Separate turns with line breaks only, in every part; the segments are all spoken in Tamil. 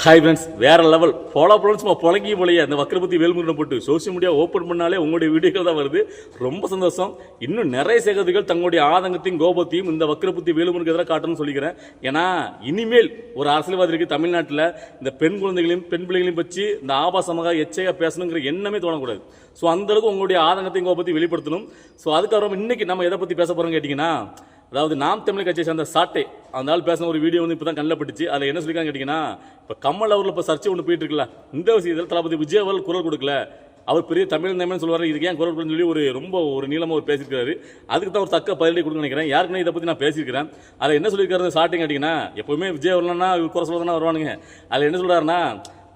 ஹாய் ஃப்ரெண்ட்ஸ், வேற லெவல் ஃபாலோ பண்ணணும். சும்மா புழங்கி போலையே அந்த வக்கரபத்தி வேல்முருகனை போட்டு சோசியல் மீடியா ஓப்பன் பண்ணாலே உங்களுடைய வீடியோக்கள் தான் வருது. ரொம்ப சந்தோஷம். இன்னும் நிறைய சேகரிகள் தங்களுடைய ஆதங்கத்தையும் கோபத்தையும் இந்த வக்கரபத்தி வேல்முருகனுக்கு எதிராக காட்டணும்னு சொல்லிக்கிறேன். ஏன்னா இனிமேல் ஒரு அரசியல்வாதிக்கு தமிழ்நாட்டில் இந்த பெண் குழந்தைகளையும் பெண் பிள்ளைகளையும் வச்சு இந்த ஆபாசமாக எச்சையாக பேசணுங்கிற எண்ணமே தோணக்கூடாது. ஸோ அந்தளவுக்கு உங்களுடைய ஆதங்கத்தையும் கோபத்தையும் வெளிப்படுத்தணும். ஸோ அதுக்கப்புறம் இன்னைக்கு நம்ம எதை பற்றி பேச போகிறோம் கேட்டிங்கன்னா, அதாவது நாம் தமிழ் கட்சியை சேர்ந்த சாட்டை அந்த ஆள் பேசின ஒரு வீடியோ வந்து இப்போ தான் கண்ணில் பட்டுச்சு. அதில் என்ன சொல்லியிருக்காங்க கேட்டிங்கன்னா, இப்போ கமல் அவர்கள் இப்போ சர்ச்சை ஒன்று போயிட்டு இருக்குல்ல, இந்த விஷயத்தில் தளபதி விஜய் அவர்கள் குரல் கொடுக்கல, அவர் பெரிய தமிழ் நேமன்னு சொல்லுவார், இதுக்கு ஏன் குரல் கொடுன்னு சொல்லி ரொம்ப நீளமாக ஒரு பேசியிருக்காரு. அதுக்கு தான் ஒரு தக்க பதிலடி கொடுக்க நினைக்கிறேன். யாருக்குன்னா இதை பற்றி நான் பேசியிருக்கிறேன். அதில் என்ன சொல்லியிருக்காரு சாட்டை கேட்டிங்கன்னா, எப்போவுமே விஜய் வரலன்னா குறை சொல்ல தானே வருவானுங்க. அதில் என்ன சொல்கிறாருன்னா,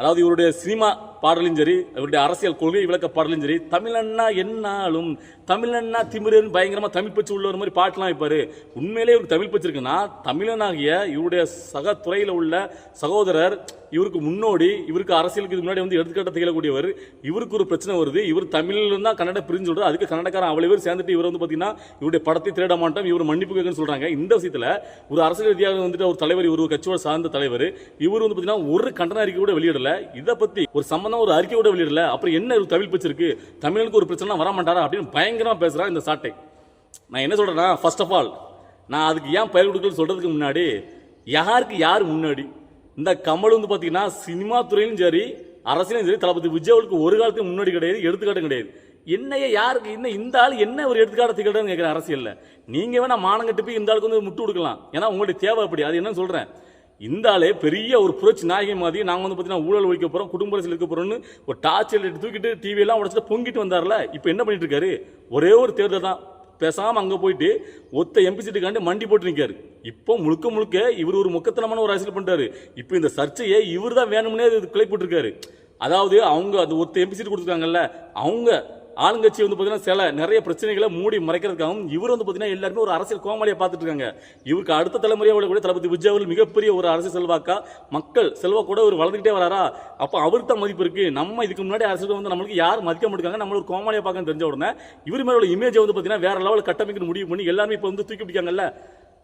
அதாவது இவருடைய சினிமா பாடலும் சரி, இவருடைய அரசியல் கொள்கை விளக்க பாடலும் சரி, தமிழன்னா என்னாலும் தமிழன்னா திமிரன்னு பயங்கரமாக தமிழ் பச்சு உள்ள ஒரு மாதிரி பாட்டெலாம் வைப்பார். உண்மையிலே இவருக்கு தமிழ் பச்சு இருக்குன்னா, தமிழனாகிய இவருடைய சக துறையில் உள்ள சகோதரர் இவருக்கு முன்னோடி, இவருக்கு அரசியலுக்கு இது முன்னாடி வந்து எடுத்துக்காட்ட திகழக்கூடியவர், இவருக்கு ஒரு பிரச்சனை வருது, இவர் தமிழில் தான் கன்னட பிரிஞ்சு விடுறது, அதுக்கு கன்னடக்காரன் அவ்வளோ பேர் சேர்ந்துட்டு இவர் வந்து பார்த்தீங்கன்னா இவருடைய படத்தை திரட மாட்டோம், இவர் மன்னிப்பு கேட்கன்னு சொல்கிறாங்க. இந்த விஷயத்தில் ஒரு அரசியல் ரீதியாக வந்துட்டு ஒரு தலைவர், ஒரு கட்சியோட சார்ந்த தலைவர், இவர் வந்து பார்த்தீங்கன்னா ஒரு கண்டன அறிக்கை கூட வெளியிடல, இதை பற்றி ஒரு சம்பந்தம் ஒரு அறிக்கை கூட வெளியிடல. அப்புறம் என்ன தமிழ் பச்சு இருக்கு, தமிழுக்கு ஒரு பிரச்சனை வர மாட்டாரா அப்படின்னு பயங்கரமாக பேசுகிறான் இந்த சாட்டை. நான் என்ன சொல்கிறேன்னா, ஃபர்ஸ்ட் ஆஃப் ஆல் நான் அதுக்கு ஏன் பயிர் கொடுக்கணும்னு சொல்கிறதுக்கு முன்னாடி, யாருக்கு யார் முன்னாடி, இந்த கமல் வந்து பார்த்தீங்கன்னா சினிமா துறையிலும் சரி அரசியலும் சரி தளபதி விஜய்க்கு ஒரு காலத்துக்கு முன்னாடி கிடையாது, எடுத்துக்காட்டும் கிடையாது. என்னைய யாருக்கு இன்னும் இந்த ஆள் என்ன ஒரு எடுத்துக்காட்டு திகழ்ன்னு கேட்குற அரசியல். நீங்கள் வேணா மானங்கட்டு போய் இந்த ஆளுக்கு வந்து முட்டு கொடுக்கலாம், ஏன்னா உங்களுடைய தேவை அப்படி. அது என்ன சொல்கிறேன், இந்த ஆளே பெரிய ஒரு புரட்சி நாயகி மாதிரி நாங்கள் வந்து பார்த்தீங்கன்னா ஊழல் ஒழிக்க போகிறோம், குடும்ப அரசியல் இருக்க போகிறோம்னு ஒரு டார்ச்சர் எடுத்து தூக்கிட்டு டிவியெல்லாம் உடச்சிட்டு பொங்கிட்டு வந்தார்ல. இப்போ என்ன பண்ணிட்டு இருக்காரு, ஒரே ஒரு தேர்தல் தான் பேசாமல் அங்கே போயிட்டு ஒத்த எம்பி சீட்டுக்காண்டி மண்டி போட்டு நிற்காரு. இப்போ முழுக்க முழுக்க இவர் ஒரு முக்கத்தனமான ஒரு அரசியல் பண்ணிட்டாரு. இப்போ இந்த சர்ச்சையை இவர் தான் வேணும்னே கிளை போட்டிருக்காரு. அதாவது அவங்க அந்த ஒத்த எம்பி சீட்டு கொடுத்துருக்காங்கல்ல, அவங்க ஆளுங்கட்சி வந்து பார்த்தீங்கன்னா சில நிறைய பிரச்சனைகளை மூடி மறைக்கிறதுக்காகவும் இவர் வந்து பார்த்தீங்கன்னா எல்லாருமே ஒரு அரசியல் கோமாளியை பார்த்துட்டு இருக்காங்க. இவருக்கு அடுத்த தலைமுறையோட கூட தளபதி விஜய் அவர்கள் மிகப்பெரிய ஒரு அரசியல் செல்வாக்கா, மக்கள் செல்வா கூட ஒரு வளர்ந்துகிட்டே வராரா. அப்போ அவருக்கு தான் மதிப்பு இருக்கு. நம்ம இதுக்கு முன்னாடி அரசியல் வந்து நம்மளுக்கு யார் மதிக்க மாட்டாங்க, நம்மள ஒரு கோமாளியை பார்க்க தெரிஞ்ச உடனே இவர் மேலோட இமேஜை வந்து பார்த்தீங்கன்னா வேற லெவலில் கட்டமைக்க முடிவு பண்ணி எல்லாருமே இப்போ வந்து தூக்கி பிடிக்காங்கல்ல.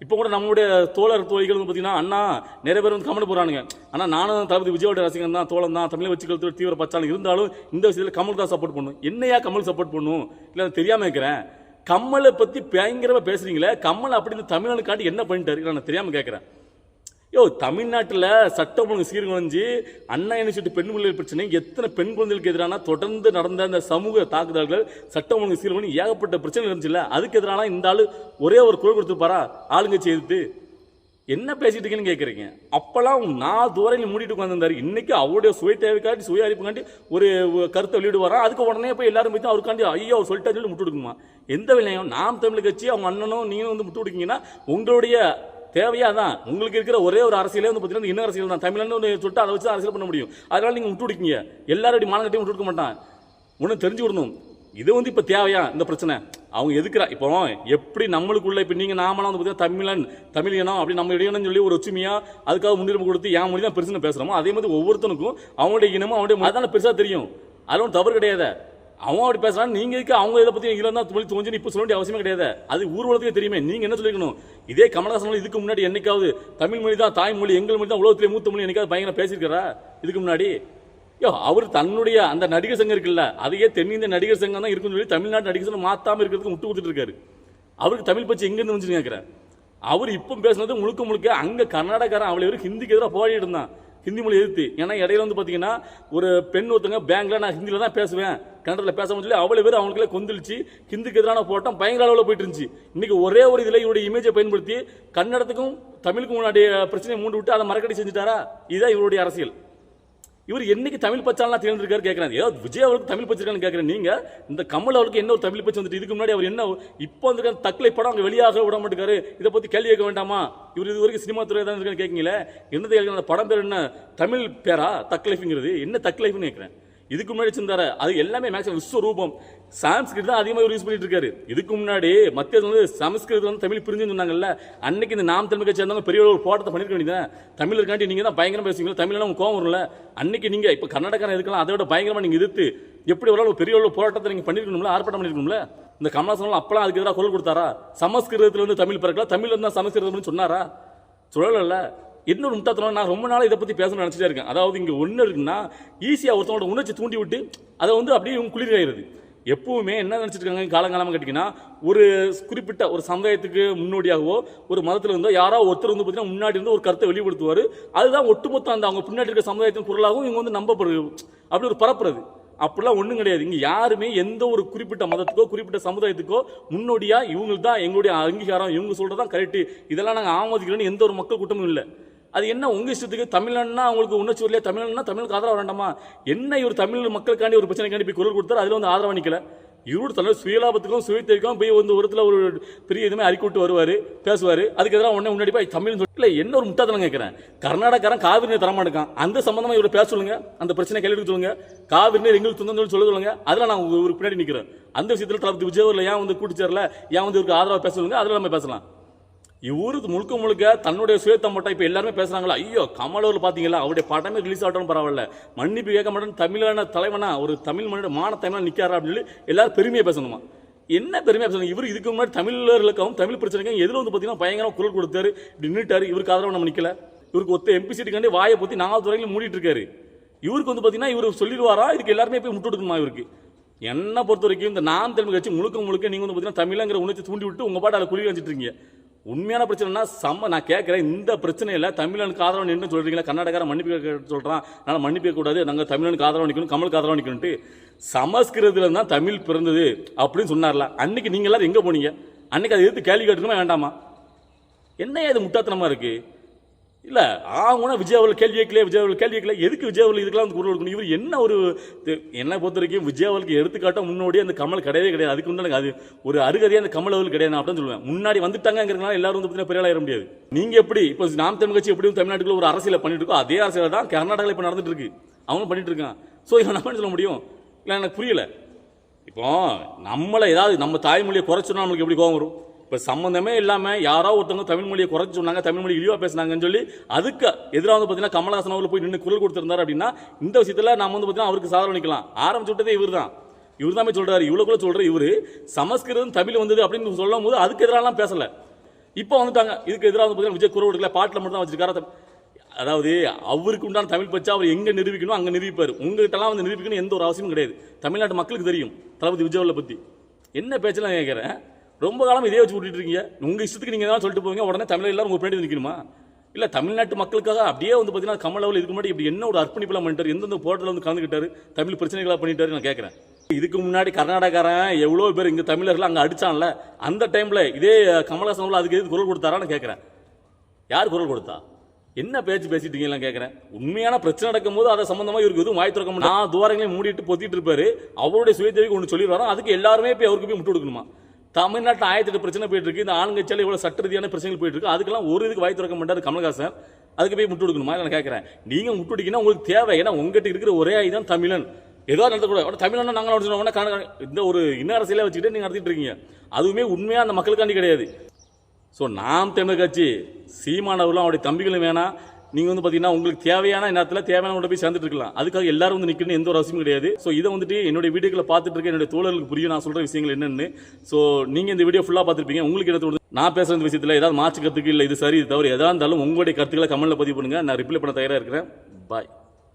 இப்போ கூட நம்மளுடைய தோழர் தோழிகள் வந்து பார்த்தீங்கன்னா, அண்ணா நிறைய பேர் வந்து கமெண்ட் போகிறானுங்க, ஆனால் நானும் தளபதி விஜயோட ரசிகன் தான், தோழன் தான், தமிழை வச்சு கழுத்து தீவிர பச்சாலும் இருந்தாலும் இந்த விஷயத்தில் கமல் தான் சப்போர்ட் பண்ணும். என்னையா கமல் சப்போர்ட் பண்ணும், இல்லை தெரியாமல் இருக்கிறேன். கமலை பற்றி பயங்கரமாக பேசுறீங்களே, கமல் அப்படின்னு தமிழனுக்காண்டி என்ன பண்ணிட்டாரு நான் தெரியாமல் கேட்குறேன். தமிழ்நாட்டில் சட்டம் ஒழுங்கு சீர்குலைஞ்சு அண்ணா யூனிவர்சிட்டி பெண் குழந்தைகள் பிரச்சனை, எத்தனை பெண் குழந்தைகளுக்கு எதிரான தொடர்ந்து நடந்த அந்த சமூக தாக்குதல்கள், சட்டம் ஒழுங்கு சீர்குலைஞ்சு ஏகப்பட்ட பிரச்சனை இருந்துச்சுல்ல, அதுக்கு எதிரான இந்த ஆளு ஒரே ஒரு குரல் கொடுத்துருப்பாரா ஆளுங்கட்சி எதிர்த்து? என்ன பேசிட்டு இருக்கீங்கன்னு கேட்குறீங்க. அப்பெல்லாம் நான் தூரையில் மூடிட்டு உட்காந்துருந்தாரு. இன்னைக்கு அவருடைய சுய தேவைக்காண்டி சுய அறிப்புக்காண்டி ஒரு கருத்தை வெளியிட்டு வரான். அதுக்கு உடனே போய் எல்லாரும் போய் அவருக்காண்டி ஐயோ அவர் சொல்லிட்டு சொல்லி முட்டு கொடுக்குமா? எந்த விலையும் நாம் தமிழ் கட்சி அவங்க அண்ணனும் நீங்களும் வந்து முட்டு கொடுக்கீங்கன்னா உங்களுடைய தேவையா தான். உங்களுக்கு இருக்கிற ஒரே ஒரு அரசியலே வந்து பார்த்தீங்கன்னா இன்னும் அரசியல் தான். தமிழ்னு சொல்லிட்டு அதை வச்சு அரசியல் பண்ண முடியும். அதனால நீங்கள் விட்டு கொடுக்கீங்க. எல்லாரும் மானங்கட்டையும் விட்டு கொடுக்க மாட்டான். ஒன்று தெரிஞ்சு விடணும், இது வந்து இப்போ தேவையா இந்த பிரச்சனை அவங்க எதுக்குறா. இப்போ எப்படி நம்மளுக்குள்ள இப்போ நீங்கள் நாமலாம் வந்து பார்த்தீங்கன்னா தமிழன் தமிழ் இனம் அப்படி நம்ம இடையணும்னு சொல்லி ஒரு ஒற்றுமையாக அதுக்காக முன்னுரிமை கொடுத்து என் மொழி தான் பெருசுன்னு பேசுகிறோமோ, அதே மாதிரி ஒவ்வொருத்தனுக்கும் அவங்களுடைய இனமும் அவனுடைய அதான பெருசாக தெரியும். அதில் ஒன்றும் தவறு கிடையாது. அவன் அப்படி பேசுறான், நீங்க இதுக்கு அவங்க இதை பத்தி இதில் தான் தொழில் தோஞ்சு இப்போ சொல்ல வேண்டிய அவசியமே கிடையாது. அது ஊர்வலத்துக்கு தெரியுமே. நீங்க என்ன சொல்லிக்கணும், இதே கமலஹாசன் இதுக்கு முன்னாடி என்னைக்காவது தமிழ் மொழி தான் தாய்மொழி, எங்கள் மொழி தான் உலகத்திலே மூத்த மொழி என்னைக்காவது பயங்கர பேசியிருக்கிறா இதுக்கு முன்னாடி? அவர் தன்னுடைய அந்த நடிகர் சங்கம் இருக்குல்ல, அதையே தென்னிந்திய நடிகர் சங்கம் தான் இருக்குன்னு சொல்லி தமிழ்நாட்டு நடிகர் சங்கம் மாத்தாம இருக்கிறதுக்கு முட்டு கொடுத்துட்டு இருக்காரு. அவருக்கு தமிழ் பற்றி எங்க இருந்து வந்து கேட்கிறேன். அவர் இப்போ பேசுனது முழுக்க முழுக்க அங்க கர்நாடகாரன் அவ்வளவு ஹிந்திக்கு எதிராக போராடிட்டு இருந்தான், ஹிந்தி மொழி எதிர்த்து. ஏன்னா இடையில வந்து பார்த்தீங்கன்னா ஒரு பெண் ஒருத்தங்க பேங்க்ல நான் ஹிந்தியில் தான் பேசுவேன், கன்னடத்தில் பேச சொல்லி அவ்வளோ பேர் அவங்களுக்குள்ள கொந்தளிச்சு ஹிந்திக்கு எதிரான போராட்டம் பயங்கர அளவில் போயிட்டு இருந்துச்சு. இன்னைக்கு ஒரே ஒரு இதில் இவருடைய இமேஜை பயன்படுத்தி கன்னடத்துக்கும் தமிழுக்கும் முன்னாடி பிரச்சனையை மூண்டு விட்டு அதை மறக்கடி செஞ்சுட்டாரா? இதுதான் இவருடைய அரசியல். இவர் என்னைக்கு தமிழ் பச்சாலாம் தேர்ந்திருக்காரு கேட்கறாரு. ஏதாவது விஜய் அவருக்கு தமிழ் பச்சிருக்கான்னு கேட்கறேன். நீங்க இந்த கமல் அவருக்கு என்ன ஒரு தமிழ் பச்சு வந்துட்டு இதுக்கு முன்னாடி அவர் என்ன இப்போ வந்து தக்கலை படம் அங்கே வெளியாக விட மாட்டேங்காரு, இதை பற்றி கேள்வி கேட்க வேண்டாமா? இவர் இது வரைக்கும் சினிமா துறை தான் இருக்கான்னு கேட்கீங்களே, என்னது கேட்கணும், அந்த படம் பேர் என்ன தமிழ் பேரா தக்லைஃப்ங்கிறது? என்ன தக்லைஃப்னு கேட்குறேன். இதுக்கு முன்னாடி வச்சிருந்தாரு அது எல்லாமே மேக்ஸிமம் விஸ்வரூபம் சான்ஸ்கிரிட் தான் அதிகமாக யூஸ் பண்ணிட்டு இருக்காரு. இதுக்கு முன்னாடி மத்திய வந்து சமஸ்கிருதம் வந்து தமிழ் பிரிஞ்சுன்னு சொன்னாங்கல்ல, அன்னைக்கு இந்த நாம் தமிழ் கட்சி சேர்ந்தவங்க பெரிய ஒரு போராட்டத்தை பண்ணிருக்க வேண்டியதான். தமிழருக்காண்டி நீங்க தான் பயங்கரமா பேசுவீங்களா, தமிழ்லாம் உங்க கோவம் வரும்ல. அன்னைக்கு நீங்க இப்போ கர்நாடகா இருக்கலாம், அதை விட பயங்கரமா நீங்க எதிர்த்து எப்படி ஒரு பெரிய ஒரு போராட்டத்தை நீங்க பண்ணிருக்கணும்ல, ஆர்ப்பாட்டம் பண்ணிருக்கணும்ல. இந்த கமலஹாசன் அப்பெல்லாம் அதுக்கு எதிராக குரல் கொடுத்தாரா? சமஸ்கிருதத்தில் வந்து தமிழ் பிறக்கல, தமிழ் இருந்தால் சமஸ்கிருதம்னு சொன்னாரா? சொல்லல. இன்னொரு முட்டாத்தனம் நான் ரொம்ப நாள் இதை பற்றி பேசணும்னு நினச்சிட்டே இருக்கேன். அதாவது இங்கே ஒன்று இருக்குன்னா ஈஸியாக ஒருத்தவங்களோட உணர்ச்சி தூண்டி விட்டு அதை வந்து அப்படியே இவங்க குளிராயிருது. எப்பவுமே என்ன நினச்சிட்டு இருக்காங்க காலங்காலமாக கேட்டிங்கன்னா, ஒரு குறிப்பிட்ட ஒரு சமுதாயத்துக்கு முன்னோடியாகவோ ஒரு மதத்தில் இருந்தோ யாரோ ஒருத்தர் வந்து பார்த்தீங்கன்னா முன்னாடி இருந்து ஒரு கருத்தை வெளிப்படுத்துவார். அதுதான் ஒட்டுமொத்தம் அந்த அவங்க பின்னாடி இருக்க சமுதாயத்தின் பொருளாகவும் இவங்க வந்து நம்பப்படுறது, அப்படி ஒரு பரப்புறது. அப்படிலாம் ஒன்றும் கிடையாது. இங்கே யாருமே எந்த ஒரு குறிப்பிட்ட மதத்துக்கோ குறிப்பிட்ட சமுதாயத்துக்கோ முன்னோடியாக இவங்களுக்கு தான் எங்களுடைய அங்கீகாரம், இவங்க சொல்கிறதான் கரெக்டு, இதெல்லாம் நாங்கள் ஆமோதிக்கிறோன்னு எந்த ஒரு மக்கள் கூட்டமும் இல்லை. அது என்ன உங்கள் இஷ்டத்துக்கு தமிழ்னா அவங்களுக்கு உணர்ச்சி வரலையா, தமிழ்னா தமிழுக்கு ஆதரவு வேண்டாமா? என்ன இவர் தமிழ் மக்களுக்காண்டி ஒரு பிரச்சனைக்காண்டி போய் குரல் கொடுத்தாரு, அதில் வந்து ஆதரவு நிற்கல. இவரோட தலைவர் சுயலாபத்துக்கும் சுயத்திற்கும் போய் வந்து ஒரு பெரிய இதுமே அறிக்கை விட்டு வருவார், பேசுவார். அதுக்கு எதிராக உடனே முன்னாடி போய் தமிழ் சொல்லி என்ன ஒரு முட்டாத்தனம் கேட்குறேன். கர்நாடகாரன் காவிரி நீர் தரமாட்டேக்கான், அந்த சம்பந்தமாக இவரை பேச சொல்லுங்க, அந்த பிரச்சனை கேள்வி சொல்லுங்க. காவிரி நீர் எங்களுக்கு சொந்தம் சொல்ல சொல்லுங்க, அதில் நான் ஒரு பின்னாடி நிற்கிறேன். அந்த விஷயத்தில் தளபதி விஜயவரில் ஏன் வந்து கூட்டிச்சேரல, ஏன் வந்து இவருக்கு ஆதரவாக பேச சொல்லுங்க, அதில் நம்ம பேசலாம். இவரு முழுக்க தன்னுடைய சுயத்தை மட்டும் இப்போ எல்லாருமே பேசுறாங்களா, ஐயோ கமல் அவர்கள் பார்த்தீங்களா அவருடைய படமே ரிலீஸ் ஆகட்டும் பரவாயில்ல, மன்னிப்பு கேட்க மாட்டேன், தமிழான தலைவனா ஒரு தமிழ் மனித மான தமிழ் நிற்காரா அப்படின்னு சொல்லி எல்லாரும் பெருமையாக பேசணுமா? என்ன பெருமையாக பேசணும்? இவர் இதுக்கு முன்னாடி தமிழர்களுக்கும் தமிழ் பிரச்சனைக்கும் எதில் வந்து பார்த்தீங்கன்னா பயங்கரம் குரல் கொடுத்தாரு, இப்படி நின்றுட்டாரு. இவருக்கு ஆதரவு நம்ம நிற்கல. இவருக்கு ஒத்த எம்பி சீட்டுக்காண்டி வாயை பற்றி 4வது வரைக்கும் மூடிட்டு இருக்காரு. இவருக்கு வந்து பார்த்தீங்கன்னா இவர் சொல்லிடுவாரா, இதுக்கு எல்லாருமே போய் முட்டு கொடுக்கணுமா? இவருக்கு என்ன பொறுத்த வரைக்கும் இந்த நாம் தமிழ் கட்சி முழுக்க நீங்கள் வந்து பார்த்தீங்கன்னா தமிழங்கிற உணர்ச்சி தூண்டி விட்டு உங்கள் பாட்டு அதில் குழி வச்சுட்டு இருக்கீங்க. உண்மையான பிரச்சனைனா நான் கேட்குறேன், இந்த பிரச்சனையில் தமிழனுக்கு ஆதரவு நின்று சொல்கிறீங்களா? கர்நாடகாரன் மன்னிப்பு சொல்கிறான், அதனால் மன்னிப்பு கூடாது, நாங்கள் தமிழனுக்கு ஆதரவு நிற்கணும், கமலுக்கு ஆதரவு நிற்கணும்ட்டு. சமஸ்கிருதத்தில் தான் தமிழ் பிறந்தது அப்படின்னு சொன்னார்ல, அன்னைக்கு நீங்கள் எல்லாரும் எங்கே போனீங்க? அன்னைக்கு அதை எதிர்த்து கேள்வி கேட்கணுமா வேண்டாமா? என்ன இது முட்டாத்தனமாக இருக்குது? இல்லை ஆகுனா விஜய் அவர்கள் கேள்வி கேட்கல, விஜய் அவர்கள் கேள்வி கேட்கல, எதுக்கு விஜய் அவர்கள் இதுக்கெல்லாம் வந்து குரல் கொடுக்கணும்? இவர் என்ன ஒரு என்னை பொறுத்த வரைக்கும் விஜய் அவர்களுக்கு எடுத்துக்காட்ட முன்னோடியே அந்த கமல் கிடையவே கிடையாது. அதுக்கு முன்னாடி அது ஒரு அருகதையாக அந்த கமல் அவர்கள் கிடையாது அப்படின்னு சொல்லுவேன். முன்னாடி வந்துட்டாங்கிறதுனால எல்லாரும் வந்து பார்த்தீங்கன்னா பெரிய ஆயிட முடியாது. நீங்கள் எப்படி இப்போ நாம் தமிழ் கட்சி எப்படி தமிழ்நாட்டுக்குள்ள ஒரு அரசியலை பண்ணிட்டு இருக்கோ, அதே அரசியலை தான் கர்நாடகாவில் இப்போ நடந்துட்டு இருக்கு, அவங்க பண்ணிட்டு இருக்கான். ஸோ இவன் நம்ம சொல்ல முடியும்? இல்லை எனக்கு புரியல. இப்போ நம்மளை ஏதாவது நம்ம தாய்மொழியை குறைச்சோன்னா நம்மளுக்கு எப்படி கோவம் வரும்? இப்போ சம்மந்தமே இல்லாமல் யாரோ ஒருத்தவங்க தமிழ் மொழியை குறைச்சி சொன்னாங்க, தமிழ் மொழி இழிவாக பேசினாங்கன்னு சொல்லி அதுக்கு எதிராக வந்து பார்த்தீங்கன்னா கமலஹாசன் அவர்கள் போய் நின்று குரல் கொடுத்திருந்தார் அப்படின்னா இந்த விஷயத்தில் நம்ம வந்து பார்த்தீங்கன்னா அவருக்கு சாதனை நிற்கலாம். ஆரம்பிச்சு விட்டதே இவர் தான் சொல்கிறாரு. இவ்வளோ கூட சொல்கிற இவர் சமஸ்கிருதம் தமிழ் வந்தது அப்படின்னு சொல்லும் போது அதுக்கு எதிராலாம் பேசலை. இப்போ வந்துட்டாங்க இதுக்கு எதிராக வந்து பார்த்தீங்கன்னா விஜய் குரல் கொடுக்கல, பாட்டில் மட்டும் தான் வச்சிருக்காரு. அதாவது அவருக்கு உண்டான தமிழ் பச்சா அவர் எங்கே நிரூபிக்கணும் அங்கே நிரூபிப்பார். உங்ககிட்டலாம் வந்து நிரூபிக்கணும் எந்த ஒரு அவசியமும் கிடையாது. தமிழ்நாட்டு மக்களுக்கு தெரியும் தளபதி விஜய் பற்றி என்ன பேச்செல்லாம் கேட்குறேன். ரொம்ப காலம் இதே வச்சு விட்டுட்டு இருக்கீங்க. உங்கள் இஷ்டத்துக்கு நீங்கள் தான் சொல்லிட்டு போவீங்க, உடனே தமிழ் எல்லாரும் உங்கள் பின்னாடி நிற்கணுமா? இல்லை தமிழ்நாட்டு மக்களுக்காக அப்படியே வந்து பார்த்தீங்கன்னா கமல் லெவல் இதுக்கு முன்னாடி இப்படி என்ன ஒரு அர்ப்பணிப்பெல்லாம் பண்ணிட்டார், எந்தெந்த போராட்டத்தில் வந்து கலந்துக்கிட்டாரு, தமிழ் பிரச்சனைகளாக பண்ணிட்டாரு நான் கேட்குறேன். இதுக்கு முன்னாடி கர்நாடகாரன் எவ்வளோ பேர் இங்கே தமிழர்கள் அங்கே அடித்தான்ல, அந்த டைமில் இதே கமலஹாசன் அதுக்கு எது குரல் கொடுத்தாரான்னு கேட்குறேன். யார் குரல் கொடுத்தா? என்ன பேச்சு பேசிட்டீங்கலாம் கேட்குறேன். உண்மையான பிரச்சனை நடக்கும்போது அதை சம்பந்தமாக இவருக்கு எதுவும் வாய் திறக்க முடியும். நான் துவாரங்களையும் மூடிட்டு பொத்திட்டு இருப்பாரு, அவருடைய சுயதேவிக்கு ஒன்று சொல்லிடுவாரோ அதுக்கு எல்லாருமே போய் அவருக்கு போய் முட்டு கொடுக்கணுமா? தமிழ்நாட்டில் 1008 பிரச்சனை போயிட்டு இருக்கு, இந்த ஆளுங்கட்சியால் இவ்வளோ சட்ட ரீதியான பிரச்சனைகள் போயிட்டு இருக்கு, அதுக்கெல்லாம் ஒரு இதுக்கு வாய் திறக்க மாட்டார் கமல்ஹாசன். அதுக்கு போய் முட்டு கொடுக்கணுமா நான் கேட்குறேன். நீங்கள் முட்டு கொடுக்கணும் உங்களுக்கு தேவை, ஏன்னா உங்ககிட்ட இருக்கிற ஒரே ஆயுதம் தமிழன். ஏதோ நடத்தக்கூடாது தமிழ் நாங்கள் சொன்னோம்னா இந்த ஒரு இன்ன அரசியலை வச்சுக்கிட்டு நீங்கள் நடத்திட்டு இருக்கீங்க. அதுவுமே உண்மையாக அந்த மக்களுக்காண்டி கிடையாது. ஸோ நாம் தமிழர் கட்சி சீமானவர்களும் அவருடைய தம்பிகளும் வேணாம். நீங்கள் வந்து பார்த்தீங்கன்னா உங்களுக்கு தேவையான நேரத்தில் தேவையான போய் சேர்ந்துட்டு இருக்கலாம். அதுக்காக எல்லாரும் வந்து நிற்கணும்னு எந்த ஒரு அவசியமும் கிடையாது. ஸோ இதை வந்துட்டு என்னுடைய வீடியோக்களை பார்த்துட்டு இருக்க என்னுடைய தோழர்களுக்கு புரியும் நான் சொல்கிற விஷயங்கள் என்னென்னு. ஸோ நீங்கள் இந்த வீடியோ ஃபுல்லாக பார்த்துருப்பீங்க. உங்களுக்கு என்ன தோணுது? நான் பேசுகிற விஷயத்தில் ஏதாவது மாற்று கருத்துக்கு இல்லை இது சரி இது தவிர எதாக இருந்தாலும் உங்களுடைய கருத்துக்களை கமெண்ட்டில் பதிவு பண்ணுங்கள். நான் ரிப்ளை பண்ண தயாராக இருக்கிறேன். பாய்.